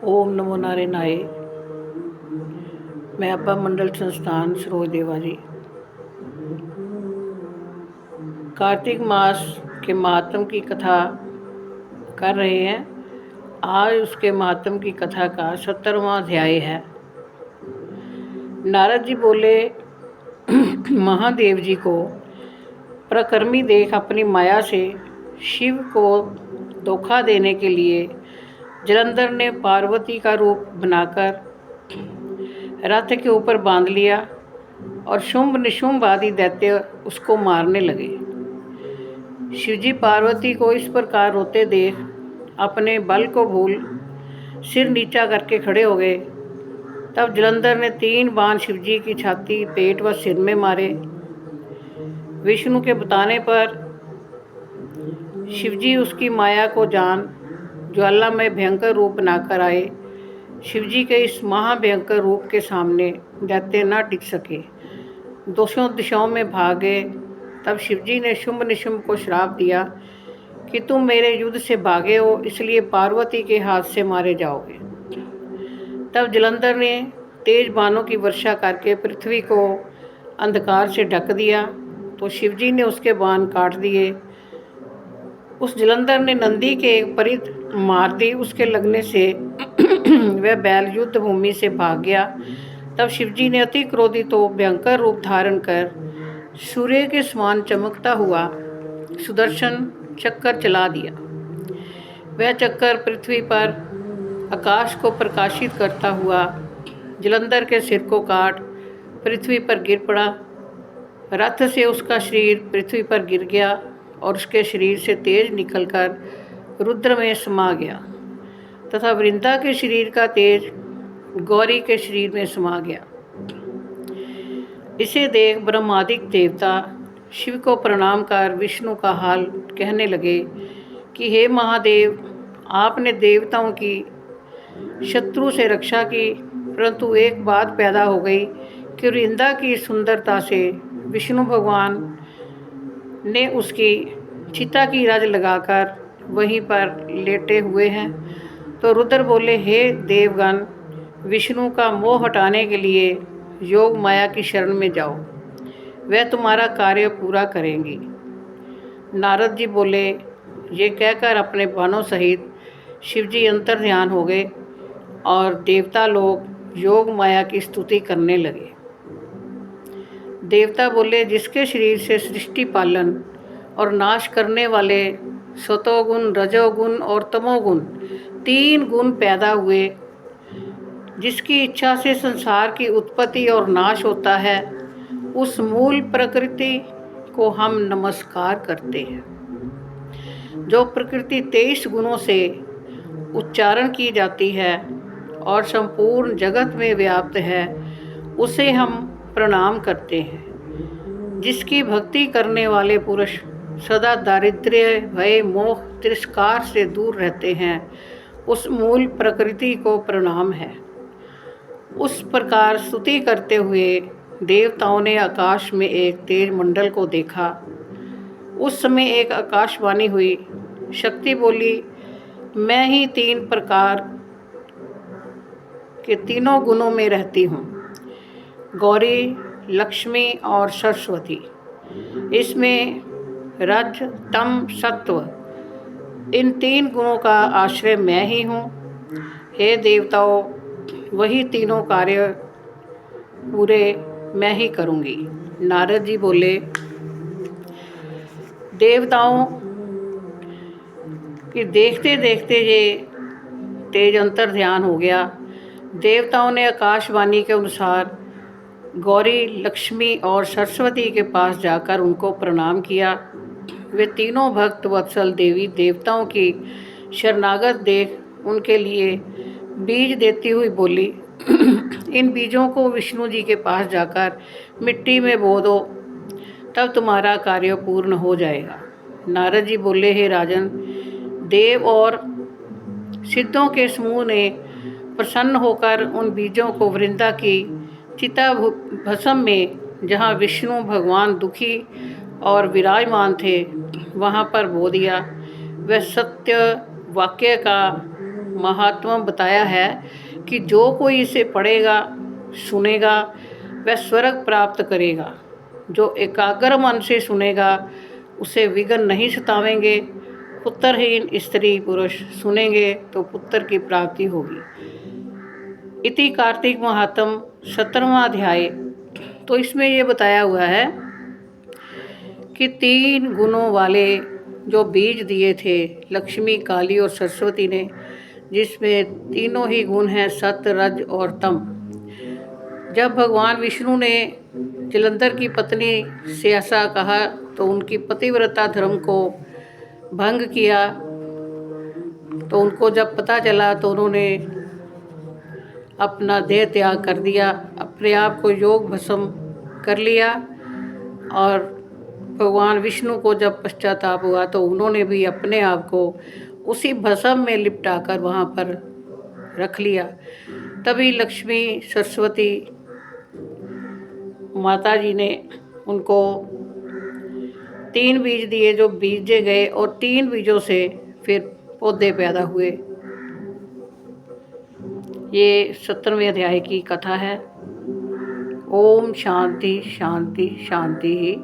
ओम नमो नारायणाय। मैं अब्बा मंडल संस्थान सरोज देवा जी कार्तिक मास के महात्म की कथा कर रहे हैं। आज उसके महात्म की कथा का 70वां अध्याय है। नारद जी बोले, महादेव जी को प्रकर्मी देख अपनी माया से शिव को धोखा देने के लिए जलंधर ने पार्वती का रूप बनाकर रथ के ऊपर बांध लिया और शुंभ निशुंभ आदि दैत्य उसको मारने लगे। शिवजी पार्वती को इस प्रकार रोते देख अपने बल को भूल सिर नीचा करके खड़े हो गए। तब जलंधर ने 3 बाण शिवजी की छाती, पेट व सिर में मारे। विष्णु के बताने पर शिवजी उसकी माया को जान ज्वाला में भयंकर रूप बनाकर आए। शिवजी के इस महाभयंकर रूप के सामने दैत्य न टिक सके, दोनों दिशाओं में भागे। तब शिवजी ने शुंभ निशुंभ को श्राप दिया कि तुम मेरे युद्ध से भागे हो, इसलिए पार्वती के हाथ से मारे जाओगे। तब जलंधर ने तेज बाणों की वर्षा करके पृथ्वी को अंधकार से ढक दिया, तो शिवजी ने उसके बाण काट दिए। उस जलंधर ने नंदी के परिध मार दी। उसके लगने से वह बैल युद्ध भूमि से भाग गया। तब शिवजी ने अति क्रोधित हो भयंकर रूप धारण कर सूर्य के समान चमकता हुआ सुदर्शन चक्कर चला दिया। वह चक्कर पृथ्वी पर आकाश को प्रकाशित करता हुआ जलंधर के सिर को काट पृथ्वी पर गिर पड़ा। रथ से उसका शरीर पृथ्वी पर गिर गया और उसके शरीर से तेज निकलकर रुद्र में समा गया तथा वृंदा के शरीर का तेज गौरी के शरीर में समा गया। इसे देख ब्रह्मादिक देवता शिव को प्रणाम कर विष्णु का हाल कहने लगे कि हे महादेव, आपने देवताओं की शत्रु से रक्षा की, परंतु एक बात पैदा हो गई कि वृंदा की सुंदरता से विष्णु भगवान ने उसकी चिता की रज लगाकर वहीं पर लेटे हुए हैं। तो रुद्र बोले, हे देवगण, विष्णु का मोह हटाने के लिए योग माया की शरण में जाओ, वह तुम्हारा कार्य पूरा करेंगी। नारद जी बोले, ये कहकर अपने बाणों सहित शिवजी अंतर ध्यान हो गए और देवता लोग योग माया की स्तुति करने लगे। देवता बोले, जिसके शरीर से सृष्टि पालन और नाश करने वाले सतोगुण, रजोगुण और तमोगुण 3 गुण पैदा हुए, जिसकी इच्छा से संसार की उत्पत्ति और नाश होता है, उस मूल प्रकृति को हम नमस्कार करते हैं। जो प्रकृति 23 गुणों से उच्चारण की जाती है और संपूर्ण जगत में व्याप्त है, उसे हम प्रणाम करते हैं। जिसकी भक्ति करने वाले पुरुष सदा दारिद्र्य, भय, मोह, तिरस्कार से दूर रहते हैं, उस मूल प्रकृति को प्रणाम है। उस प्रकार स्तुति करते हुए देवताओं ने आकाश में एक तेज मंडल को देखा। उस समय एक आकाशवाणी हुई। शक्ति बोली, मैं ही 3 प्रकार के तीनों गुणों में रहती हूँ, गौरी, लक्ष्मी और सरस्वती। इसमें रज, तम, सत्व, इन 3 गुणों का आश्रय मैं ही हूँ। हे देवताओं, वही तीनों कार्य पूरे मैं ही करूँगी। नारद जी बोले, देवताओं कि देखते देखते ये तेज अंतर ध्यान हो गया। देवताओं ने आकाशवाणी के अनुसार गौरी, लक्ष्मी और सरस्वती के पास जाकर उनको प्रणाम किया। वे तीनों भक्त वत्सल देवी देवताओं की शरणागत देख उनके लिए बीज देती हुई बोली, इन बीजों को विष्णु जी के पास जाकर मिट्टी में बो दो, तब तुम्हारा कार्य पूर्ण हो जाएगा। नारद जी बोले, हे राजन, देव और सिद्धों के समूह ने प्रसन्न होकर उन बीजों को वृंदा की चिता भस्म में, जहाँ विष्णु भगवान दुखी और विराजमान थे, वहाँ पर बो दिया। वह सत्य वाक्य का महात्मा बताया है कि जो कोई इसे पढ़ेगा सुनेगा वह स्वर्ग प्राप्त करेगा। जो एकाग्र मन से सुनेगा उसे विघ्न नहीं सतावेंगे। पुत्रहीन स्त्री पुरुष सुनेंगे तो पुत्र की प्राप्ति होगी। इति कार्तिक महात्म 17वां अध्याय। तो इसमें ये बताया हुआ है कि 3 गुणों वाले जो बीज दिए थे लक्ष्मी, काली और सरस्वती ने, जिसमें तीनों ही गुण हैं सत्य, रज और तम। जब भगवान विष्णु ने जलंधर की पत्नी से ऐसा कहा तो उनकी पतिव्रता धर्म को भंग किया। तो उनको जब पता चला तो उन्होंने अपना देह त्याग कर दिया, अपने आप को योग भस्म कर लिया। और भगवान विष्णु को जब पश्चाताप हुआ तो उन्होंने भी अपने आप को उसी भस्म में लिपटाकर वहाँ पर रख लिया। तभी लक्ष्मी सरस्वती माता जी ने उनको 3 बीज दिए जो बीजे गए और 3 बीजों से फिर पौधे पैदा हुए। ये 17वें अध्याय की कथा है। ओम शांति शांति शांति ही।